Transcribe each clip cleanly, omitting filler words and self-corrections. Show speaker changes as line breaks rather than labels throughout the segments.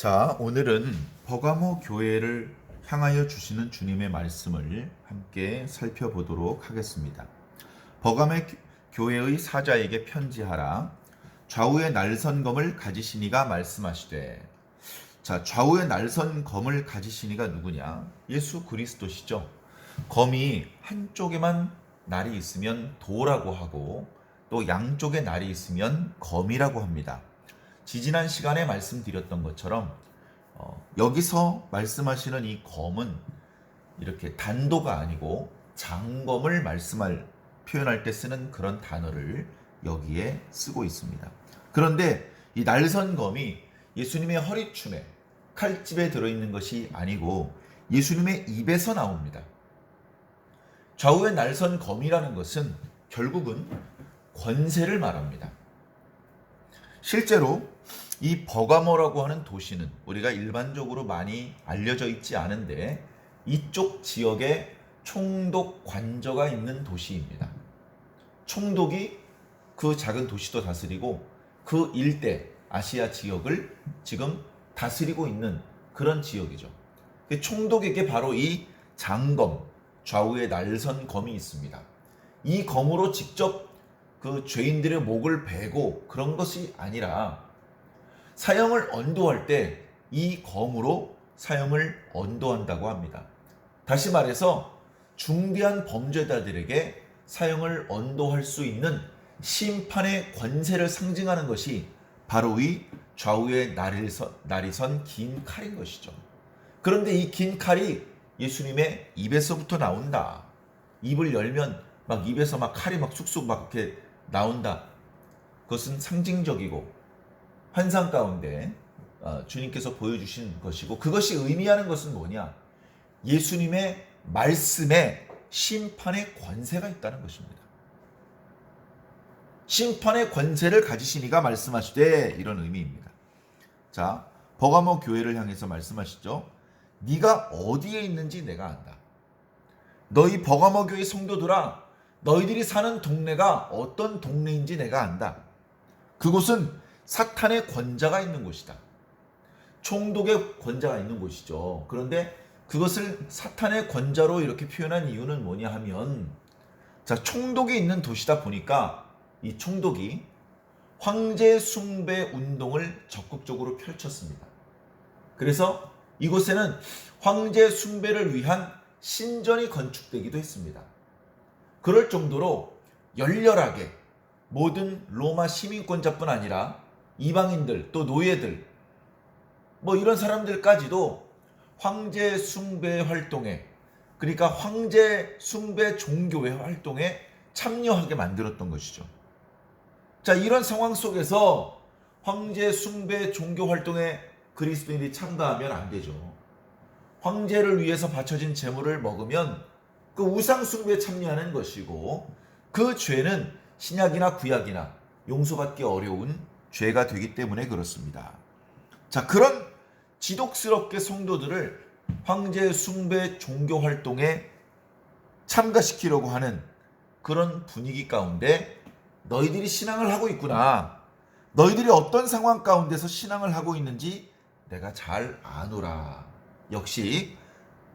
자, 오늘은 버가모 교회를 향하여 주시는 주님의 말씀을 함께 살펴보도록 하겠습니다. 버가모 교회의 사자에게 편지하라. 좌우의 날선 검을 가지신 이가 말씀하시되. 자, 좌우의 날선 검을 가지신 이가 누구냐? 예수 그리스도시죠. 검이 한쪽에만 날이 있으면 도라고 하고 또 양쪽에 날이 있으면 검이라고 합니다. 지지난 시간에 말씀드렸던 것처럼 여기서 말씀하시는 이 검은 이렇게 단도가 아니고 장검을 표현할 때 쓰는 그런 단어를 여기에 쓰고 있습니다. 그런데 이 날선검이 예수님의 허리춤에 칼집에 들어있는 것이 아니고 예수님의 입에서 나옵니다. 좌우의 날선검이라는 것은 결국은 권세를 말합니다. 실제로 이 버가모라고 하는 도시는 우리가 일반적으로 많이 알려져 있지 않은데 이쪽 지역에 총독 관저가 있는 도시입니다. 총독이 그 작은 도시도 다스리고 그 일대 아시아 지역을 지금 다스리고 있는 그런 지역이죠. 총독에게 바로 이 장검, 좌우의 날선 검이 있습니다. 이 검으로 직접 그 죄인들의 목을 베고 그런 것이 아니라 사형을 언도할 때 이 검으로 사형을 언도한다고 합니다. 다시 말해서 중대한 범죄자들에게 사형을 언도할 수 있는 심판의 권세를 상징하는 것이 바로 이 좌우에 날이 선 긴 칼인 것이죠. 그런데 이 긴 칼이 예수님의 입에서부터 나온다. 입을 열면 막 입에서 막 칼이 막 쑥쑥 막 이렇게 나온다. 그것은 상징적이고 환상 가운데 주님께서 보여주신 것이고, 그것이 의미하는 것은 뭐냐? 예수님의 말씀에 심판의 권세가 있다는 것입니다. 심판의 권세를 가지신 이가 말씀하시되, 이런 의미입니다. 자, 버가모 교회를 향해서 말씀하시죠. 네가 어디에 있는지 내가 안다. 너희 버가모 교회 성도들아, 너희들이 사는 동네가 어떤 동네인지 내가 안다. 그곳은 사탄의 권자가 있는 곳이다. 총독의 권자가 있는 곳이죠. 그런데 그것을 사탄의 권자로 이렇게 표현한 이유는 뭐냐 하면, 자, 총독이 있는 도시다 보니까 이 총독이 황제 숭배 운동을 적극적으로 펼쳤습니다. 그래서 이곳에는 황제 숭배를 위한 신전이 건축되기도 했습니다. 그럴 정도로 열렬하게 모든 로마 시민권자뿐 아니라 이방인들, 또 노예들, 뭐 이런 사람들까지도 황제 숭배 활동에, 그러니까 황제 숭배 종교의 활동에 참여하게 만들었던 것이죠. 자, 이런 상황 속에서 황제 숭배 종교 활동에 그리스도인들이 참가하면 안 되죠. 황제를 위해서 바쳐진 제물을 먹으면 그 우상 숭배에 참여하는 것이고, 그 죄는 신약이나 구약이나 용서받기 어려운 죄가 되기 때문에 그렇습니다. 자, 그런 지독스럽게 성도들을 황제 숭배 종교 활동에 참가시키려고 하는 그런 분위기 가운데 너희들이 신앙을 하고 있구나. 너희들이 어떤 상황 가운데서 신앙을 하고 있는지 내가 잘 아노라. 역시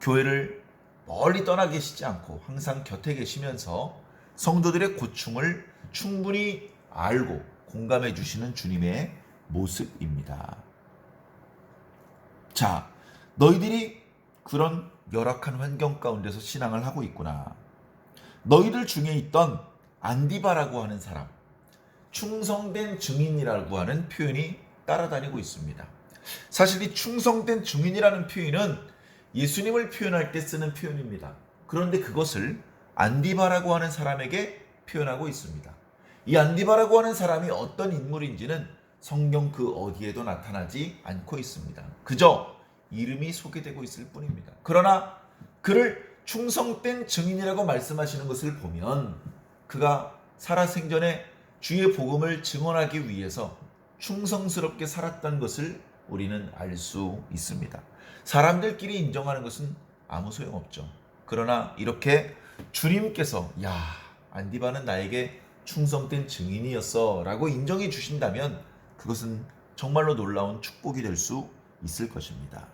교회를 멀리 떠나 계시지 않고 항상 곁에 계시면서 성도들의 고충을 충분히 알고 공감해 주시는 주님의 모습입니다. 자, 너희들이 그런 열악한 환경 가운데서 신앙을 하고 있구나. 너희들 중에 있던 안디바라고 하는 사람, 충성된 증인이라고 하는 표현이 따라다니고 있습니다. 사실 이 충성된 증인이라는 표현은 예수님을 표현할 때 쓰는 표현입니다. 그런데 그것을 안디바라고 하는 사람에게 표현하고 있습니다. 이 안디바라고 하는 사람이 어떤 인물인지는 성경 그 어디에도 나타나지 않고 있습니다. 그저 이름이 소개되고 있을 뿐입니다. 그러나 그를 충성된 증인이라고 말씀하시는 것을 보면 그가 살아생전에 주의 복음을 증언하기 위해서 충성스럽게 살았던 것을 우리는 알 수 있습니다. 사람들끼리 인정하는 것은 아무 소용없죠. 그러나 이렇게 주님께서 안디바는 나에게 충성된 증인이었어 라고 인정해 주신다면 그것은 정말로 놀라운 축복이 될 수 있을 것입니다.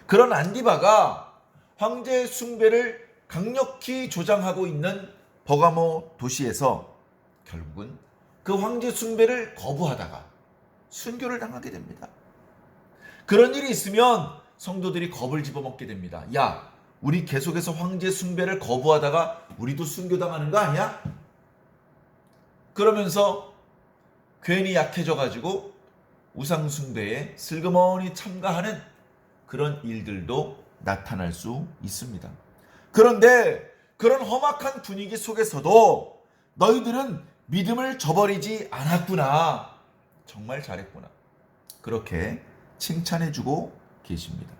그런 안디바가 황제 숭배를 강력히 조장하고 있는 버가모 도시에서 결국은 그 황제 숭배를 거부하다가 순교를 당하게 됩니다. 그런 일이 있으면 성도들이 겁을 집어먹게 됩니다. 야, 우리 계속해서 황제 숭배를 거부하다가 우리도 순교당하는 거 아니야? 그러면서 괜히 약해져가지고 우상 숭배에 슬그머니 참가하는 그런 일들도 나타날 수 있습니다. 그런데 그런 험악한 분위기 속에서도 너희들은 믿음을 저버리지 않았구나. 정말 잘했구나. 그렇게 칭찬해주고 계십니다.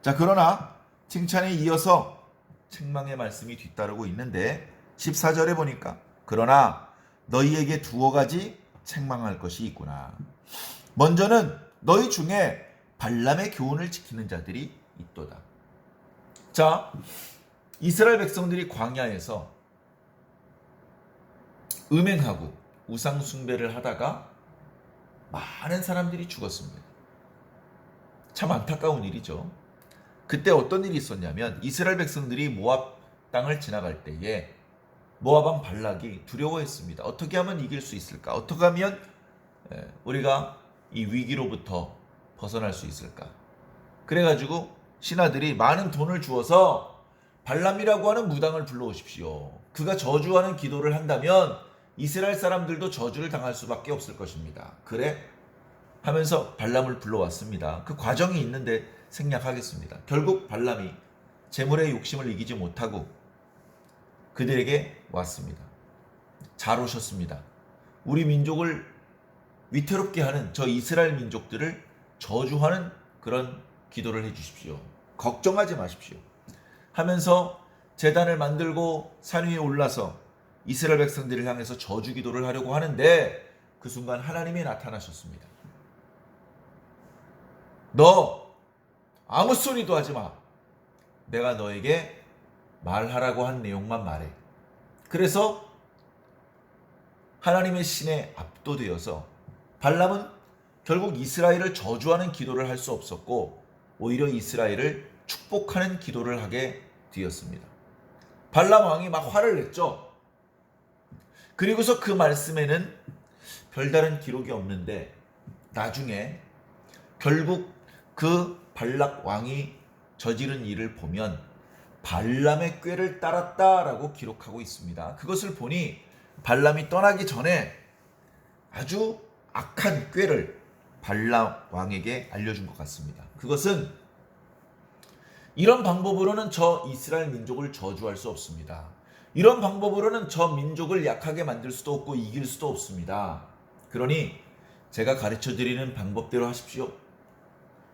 자, 그러나 칭찬에 이어서 책망의 말씀이 뒤따르고 있는데 14절에 보니까 그러나 너희에게 두어 가지 책망할 것이 있구나. 먼저는 너희 중에 발람의 교훈을 지키는 자들이 있도다. 자, 이스라엘 백성들이 광야에서 음행하고 우상 숭배를 하다가 많은 사람들이 죽었습니다. 참 안타까운 일이죠. 그때 어떤 일이 있었냐면 이스라엘 백성들이 모압 땅을 지나갈 때에 모압 왕 발락이 두려워했습니다. 어떻게 하면 이길 수 있을까? 어떻게 하면 우리가 이 위기로부터 벗어날 수 있을까? 그래가지고 신하들이 많은 돈을 주어서 발람이라고 하는 무당을 불러오십시오. 그가 저주하는 기도를 한다면 이스라엘 사람들도 저주를 당할 수밖에 없을 것입니다. 그래? 하면서 발람을 불러왔습니다. 그 과정이 있는데 생략하겠습니다. 결국 발람이 재물의 욕심을 이기지 못하고 그들에게 왔습니다. 잘 오셨습니다. 우리 민족을 위태롭게 하는 저 이스라엘 민족들을 저주하는 그런 기도를 해주십시오. 걱정하지 마십시오. 하면서 제단을 만들고 산 위에 올라서 이스라엘 백성들을 향해서 저주 기도를 하려고 하는데 그 순간 하나님이 나타나셨습니다. 너 아무 소리도 하지 마. 내가 너에게 말하라고 한 내용만 말해. 그래서 하나님의 신에 압도되어서 발람은 결국 이스라엘을 저주하는 기도를 할 수 없었고 오히려 이스라엘을 축복하는 기도를 하게 되었습니다. 발람 왕이 막 화를 냈죠. 그리고서 그 말씀에는 별다른 기록이 없는데 나중에 결국 그 발락 왕이 저지른 일을 보면 발람의 꾀를 따랐다라고 기록하고 있습니다. 그것을 보니 발람이 떠나기 전에 아주 악한 꾀를 발람 왕에게 알려준 것 같습니다. 그것은 이런 방법으로는 저 이스라엘 민족을 저주할 수 없습니다. 이런 방법으로는 저 민족을 약하게 만들 수도 없고 이길 수도 없습니다. 그러니 제가 가르쳐드리는 방법대로 하십시오.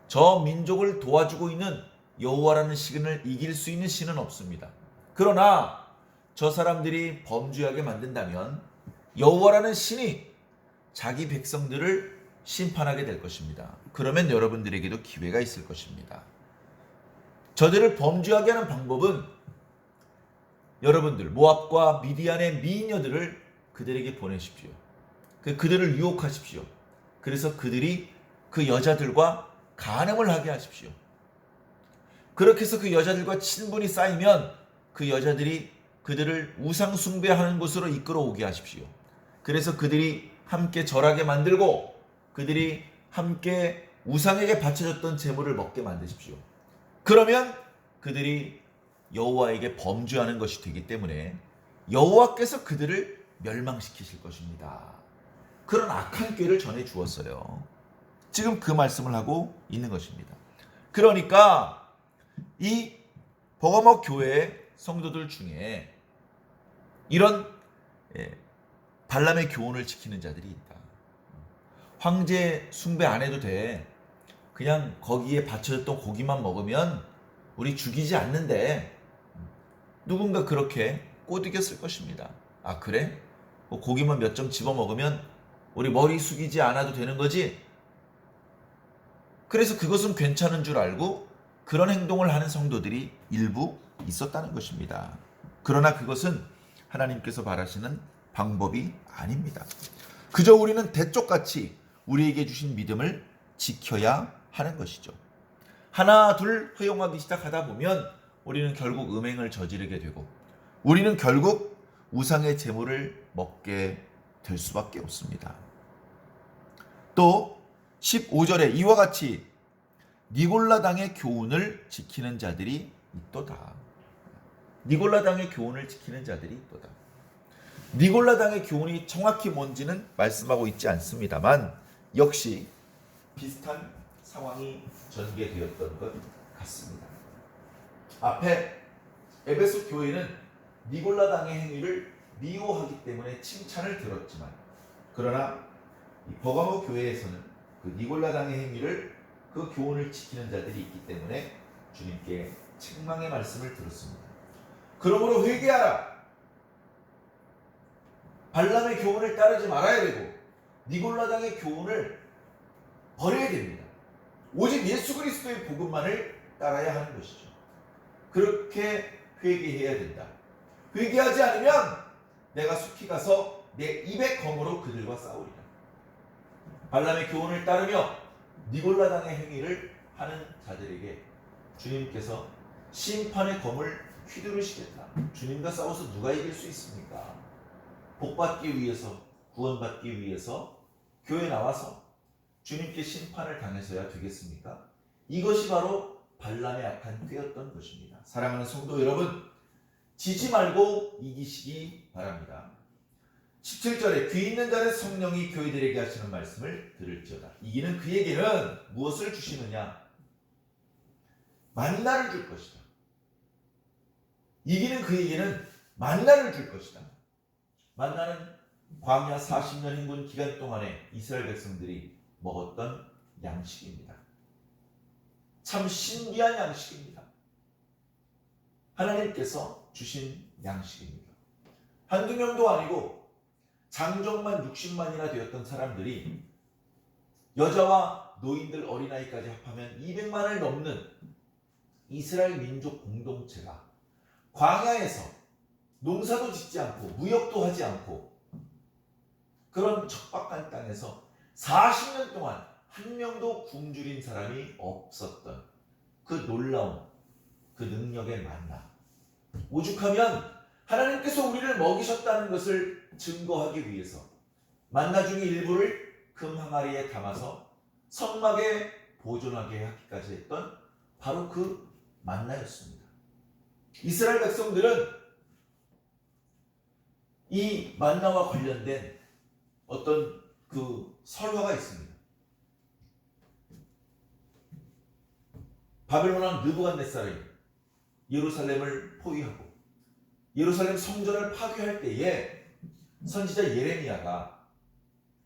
저 민족을 도와주고 있는 여호와라는 신을 이길 수 있는 신은 없습니다. 그러나 저 사람들이 범죄하게 만든다면 여호와라는 신이 자기 백성들을 심판하게 될 것입니다. 그러면 여러분들에게도 기회가 있을 것입니다. 저들을 범죄하게 하는 방법은 여러분들 모압과 미디안의 미녀들을 그들에게 보내십시오. 그들을 유혹하십시오. 그래서 그들이 그 여자들과 간음을 하게 하십시오. 그렇게 해서 그 여자들과 친분이 쌓이면 그 여자들이 그들을 우상 숭배하는 곳으로 이끌어 오게 하십시오. 그래서 그들이 함께 절하게 만들고 그들이 함께 우상에게 바쳐졌던 제물을 먹게 만드십시오. 그러면 그들이 여호와에게 범죄하는 것이 되기 때문에 여호와께서 그들을 멸망시키실 것입니다. 그런 악한 꾀를 전해 주었어요. 지금 그 말씀을 하고 있는 것입니다. 그러니까 이 버가모 교회 성도들 중에 이런 발람의 교훈을 지키는 자들이 있다. 황제 숭배 안 해도 돼. 그냥 거기에 바쳐졌던 고기만 먹으면 우리 죽이지 않는데 누군가 그렇게 꼬드겼을 것입니다. 아 그래? 뭐 고기만 몇 점 집어 먹으면 우리 머리 숙이지 않아도 되는 거지? 그래서 그것은 괜찮은 줄 알고 그런 행동을 하는 성도들이 일부 있었다는 것입니다. 그러나 그것은 하나님께서 바라시는 방법이 아닙니다. 그저 우리는 대쪽같이 우리에게 주신 믿음을 지켜야 하는 것이죠. 하나 둘 허용하기 시작하다 보면 우리는 결국 음행을 저지르게 되고 우리는 결국 우상의 제물을 먹게 될 수밖에 없습니다. 또 15절에 이와 같이 니골라당의 교훈을 지키는 자들이 있도다. 니골라당의 교훈을 지키는 자들이 있도다. 니골라당의 교훈이 정확히 뭔지는 말씀하고 있지 않습니다만 역시 비슷한 상황이 전개되었던 것 같습니다. 앞에 에베소 교회는 니골라당의 행위를 미워하기 때문에 칭찬을 들었지만 그러나 이 버가모 교회에서는 그 니골라당의 행위를 그 교훈을 지키는 자들이 있기 때문에 주님께 책망의 말씀을 들었습니다. 그러므로 회개하라. 발람의 교훈을 따르지 말아야 되고 니골라당의 교훈을 버려야 됩니다. 오직 예수 그리스도의 복음만을 따라야 하는 것이죠. 그렇게 회개해야 된다. 회개하지 않으면 내가 속히 가서 내 입의 검으로 그들과 싸우리라. 발람의 교훈을 따르며 니골라당의 행위를 하는 자들에게 주님께서 심판의 검을 휘두르시겠다. 주님과 싸워서 누가 이길 수 있습니까? 복받기 위해서, 구원받기 위해서 교회 나와서 주님께 심판을 당해서야 되겠습니까? 이것이 바로 발람의 악한 꾀였던 것입니다. 사랑하는 성도 여러분, 지지 말고 이기시기 바랍니다. 17절에 귀 있는 자는 성령이 교회들에게 하시는 말씀을 들을지어다. 이기는 그에게는 무엇을 주시느냐? 만나를 줄 것이다. 이기는 그에게는 만나를 줄 것이다. 만나는 광야 40년 행군 기간 동안에 이스라엘 백성들이 먹었던 양식입니다. 참 신기한 양식입니다. 하나님께서 주신 양식입니다. 한두 명도 아니고 장정만 60만이나 되었던 사람들이 여자와 노인들 어린아이까지 합하면 200만을 넘는 이스라엘 민족 공동체가 광야에서 농사도 짓지 않고 무역도 하지 않고 그런 척박한 땅에서 40년 동안 한 명도 굶주린 사람이 없었던 그 놀라운 그 능력의 만나. 오죽하면 하나님께서 우리를 먹이셨다는 것을 증거하기 위해서 만나 중의 일부를 금 항아리에 담아서 성막에 보존하게 하기까지 했던 바로 그 만나였습니다. 이스라엘 백성들은 이 만나와 관련된 어떤 그 설화가 있습니다. 바벨론 왕 느부갓네살이 예루살렘을 포위하고 예루살렘 성전을 파괴할 때에 선지자 예레미야가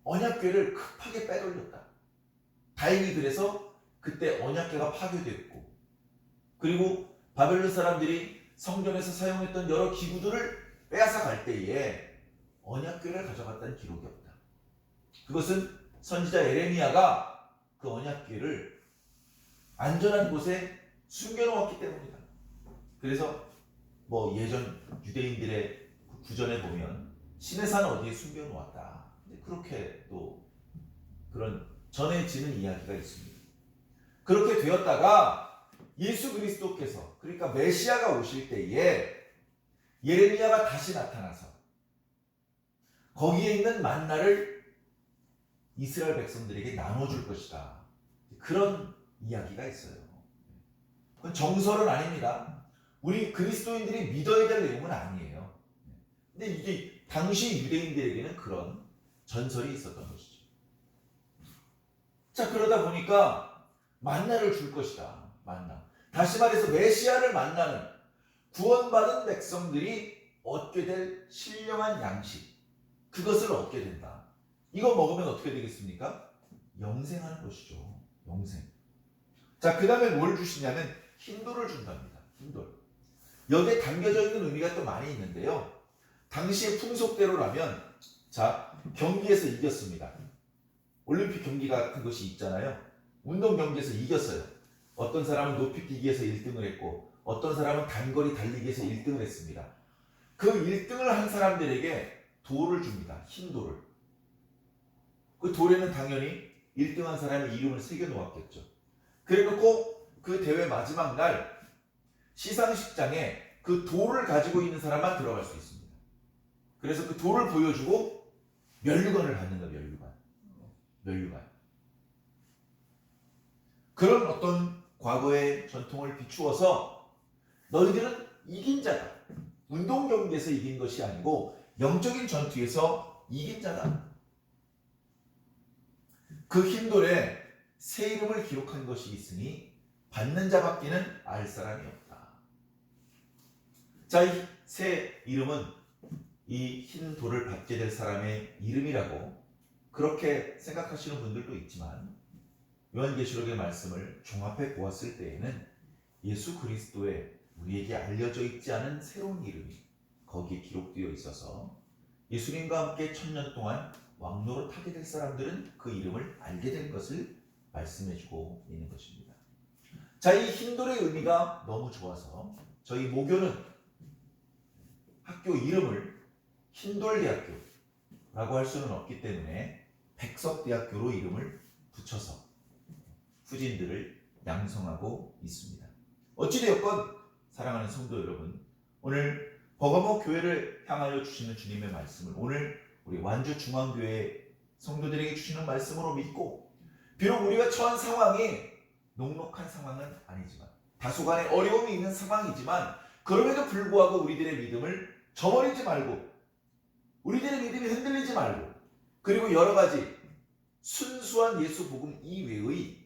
언약궤를 급하게 빼돌렸다. 다행히 그래서 그때 언약궤가 파괴됐고 그리고 바벨론 사람들이 성전에서 사용했던 여러 기구들을 빼앗아 갈 때에 언약궤를 가져갔다는 기록이 없다. 그것은 선지자 예레미야가 그 언약궤를 안전한 곳에 숨겨놓았기 때문이다. 그래서 뭐 예전 유대인들의 구전에 보면 시내산 어디에 숨겨놓았다. 그렇게 또 그런 전해지는 이야기가 있습니다. 그렇게 되었다가 예수 그리스도께서 그러니까 메시아가 오실 때에 예레미야가 다시 나타나서 거기에 있는 만나를 이스라엘 백성들에게 나눠줄 것이다. 그런 이야기가 있어요. 그건 정설은 아닙니다. 우리 그리스도인들이 믿어야 될 내용은 아니에요. 근데 이게 당시 유대인들에게는 그런 전설이 있었던 것이죠. 자, 그러다 보니까 만나를 줄 것이다. 만나. 다시 말해서 메시아를 만나는 구원받은 백성들이 얻게 될 신령한 양식, 그것을 얻게 된다. 이거 먹으면 어떻게 되겠습니까? 영생하는 것이죠. 영생. 자, 그 다음에 뭘 주시냐면 흰돌을 준답니다. 흰돌. 여기에 담겨져 있는 의미가 또 많이 있는데요. 당시의 풍속대로라면 자, 경기에서 이겼습니다. 올림픽 경기 같은 것이 있잖아요. 운동 경기에서 이겼어요. 어떤 사람은 높이뛰기에서 1등을 했고 어떤 사람은 단거리 달리기에서 1등을 했습니다. 그 1등을 한 사람들에게 돌을 줍니다. 흰 돌을. 그 돌에는 당연히 1등한 사람의 이름을 새겨 놓았겠죠. 그래놓고 그 대회 마지막 날 시상식장에 그 돌을 가지고 있는 사람만 들어갈 수 있습니다. 그래서 그 돌을 보여주고 면류관을 받는 거예요. 면류관. 그런 어떤 과거의 전통을 비추어서 너희들은 이긴 자다. 운동 경기에서 이긴 것이 아니고 영적인 전투에서 이긴 자다. 그 흰돌에 새 이름을 기록한 것이 있으니 받는 자밖에는 알 사람이 없다. 자, 이 새 이름은 이 흰 돌을 받게 될 사람의 이름이라고 그렇게 생각하시는 분들도 있지만 요한계시록의 말씀을 종합해 보았을 때에는 예수 그리스도의 우리에게 알려져 있지 않은 새로운 이름이 거기에 기록되어 있어서 예수님과 함께 1000년 동안 왕노릇하게 될 사람들은 그 이름을 알게 된 것을 말씀해주고 있는 것입니다. 자, 이 흰돌의 의미가 너무 좋아서 저희 모교는 학교 이름을 흰돌대학교라고 할 수는 없기 때문에 백석대학교로 이름을 붙여서 후진들을 양성하고 있습니다. 어찌되었건 사랑하는 성도 여러분, 오늘 버가모 교회를 향하여 주시는 주님의 말씀을 오늘 우리 완주중앙교회 성도들에게 주시는 말씀으로 믿고, 비록 우리가 처한 상황이 녹록한 상황은 아니지만 다소간의 어려움이 있는 상황이지만 그럼에도 불구하고 우리들의 믿음을 저버리지 말고, 우리들의 믿음이 흔들리지 말고, 그리고 여러 가지 순수한 예수 복음 이외의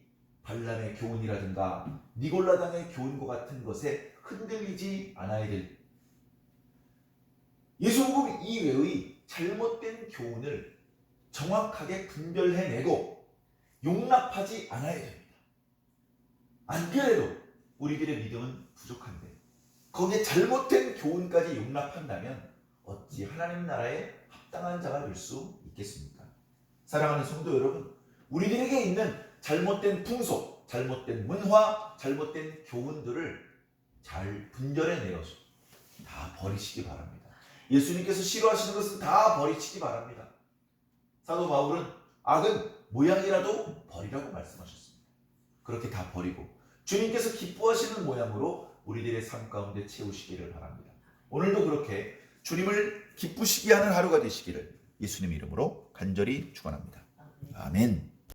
발람의 교훈이라든가 니골라당의 교훈과 같은 것에 흔들리지 않아야 될, 예수 복음 이외의 잘못된 교훈을 정확하게 분별해내고 용납하지 않아야 됩니다. 안 그래도 우리들의 믿음은 부족한데 거기에 잘못된 교훈까지 용납한다면 어찌 하나님 나라에 합당한 자가 될 수 있겠습니까? 사랑하는 성도 여러분, 우리들에게 있는 잘못된 풍속, 잘못된 문화, 잘못된 교훈들을 잘 분별해내어서 다 버리시기 바랍니다. 예수님께서 싫어하시는 것은 다 버리시기 바랍니다. 사도 바울은 악은 모양이라도 버리라고 말씀하셨습니다. 그렇게 다 버리고 주님께서 기뻐하시는 모양으로 우리들의 삶 가운데 채우시기를 바랍니다. 오늘도 그렇게 주님을 기쁘시게 하는 하루가 되시기를 예수님 이름으로 간절히 축원합니다. 아멘.